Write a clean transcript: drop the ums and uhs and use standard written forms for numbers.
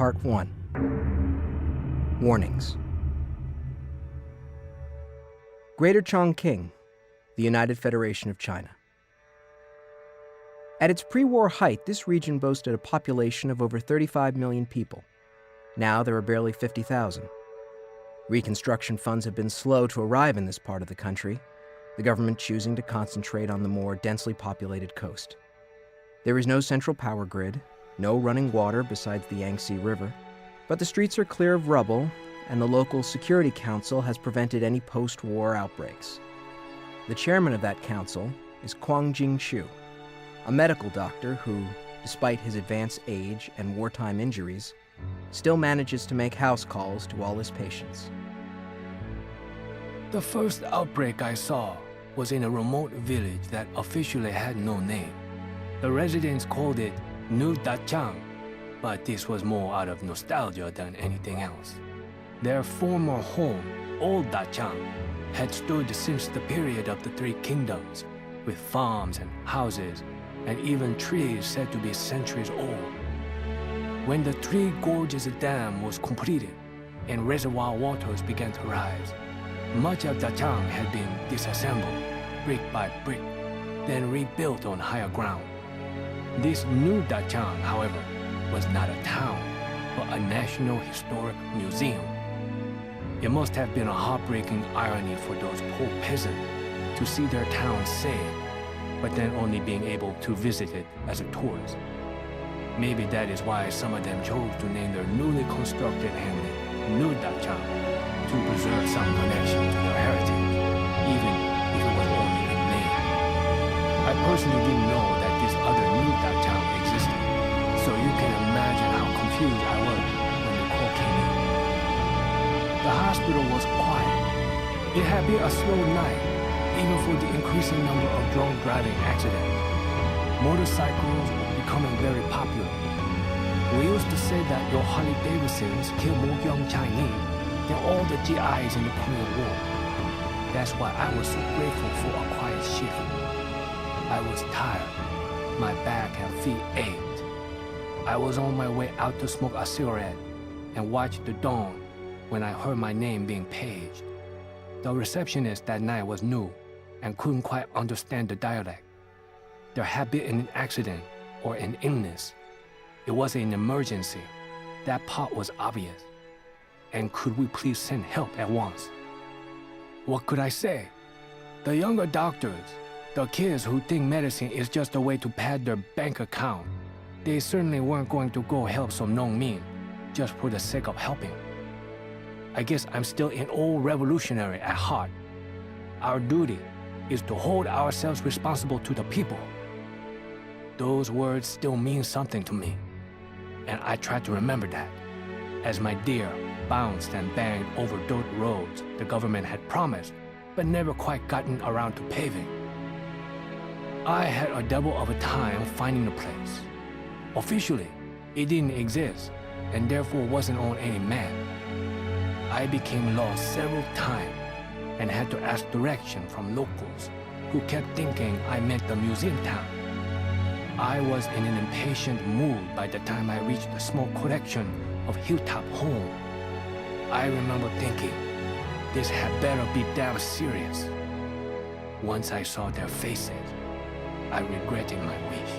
Part 1. Warnings. Greater Chongqing, the United Federation of China. At its pre-war height, this region boasted a population of over 35 million people. Now there are barely 50,000. Reconstruction funds have been slow to arrive in this part of the country, the government choosing to concentrate on the more densely populated coast. There is no central power grid, no running water besides the Yangtze River, but the streets are clear of rubble, and the local Security Council has prevented any post-war outbreaks. The chairman of that council is Kwang Jing-shu, a medical doctor who, despite his advanced age and wartime injuries, still manages to make house calls to all his patients. The first outbreak I saw was in a remote village that officially had no name. The residents called it New Dachang, but this was more out of nostalgia than anything else. Their former home, Old Dachang, had stood since the period of the Three Kingdoms, with farms and houses, and even trees said to be centuries old. When the Three Gorges Dam was completed and reservoir waters began to rise, much of Dachang had been disassembled, brick by brick, then rebuilt on higher ground. This new Dachang, however, was not a town, but a National Historic Museum. It must have been a heartbreaking irony for those poor peasants to see their town saved, but then only being able to visit it as a tourist. Maybe that is why some of them chose to name their newly constructed hamlet New Dachang, to preserve some connection to their heritage, even if it was only in name. I personally didn't know that this other New Dachang existed, so you can imagine how confused I was when the call came in. The hospital was quiet. It had been a slow night, even for the increasing number of drunk driving accidents. Motorcycles were becoming very popular. We used to say that your Harley-Davidsons kill more young Chinese than all the GIs in the Korean War. That's why I was so grateful for a quiet shift. I was tired. My back and feet ached. I was on my way out to smoke a cigarette and watch the dawn when I heard my name being paged. The receptionist that night was new and couldn't quite understand the dialect. There had been an accident or an illness. It was an emergency. That part was obvious. And could we please send help at once? What could I say? The younger doctors, the kids who think medicine is just a way to pad their bank account, they certainly weren't going to go help some Nongmin just for the sake of helping. I guess I'm still an old revolutionary at heart. Our duty is to hold ourselves responsible to the people. Those words still mean something to me, and I try to remember that as my deer bounced and banged over dirt roads the government had promised but never quite gotten around to paving. I had a devil of a time finding the place. Officially, it didn't exist and therefore wasn't on any map. I became lost several times and had to ask direction from locals who kept thinking I meant the museum town. I was in an impatient mood by the time I reached the small collection of hilltop homes. I remember thinking, this had better be damn serious. Once I saw their faces, I regretted my wish.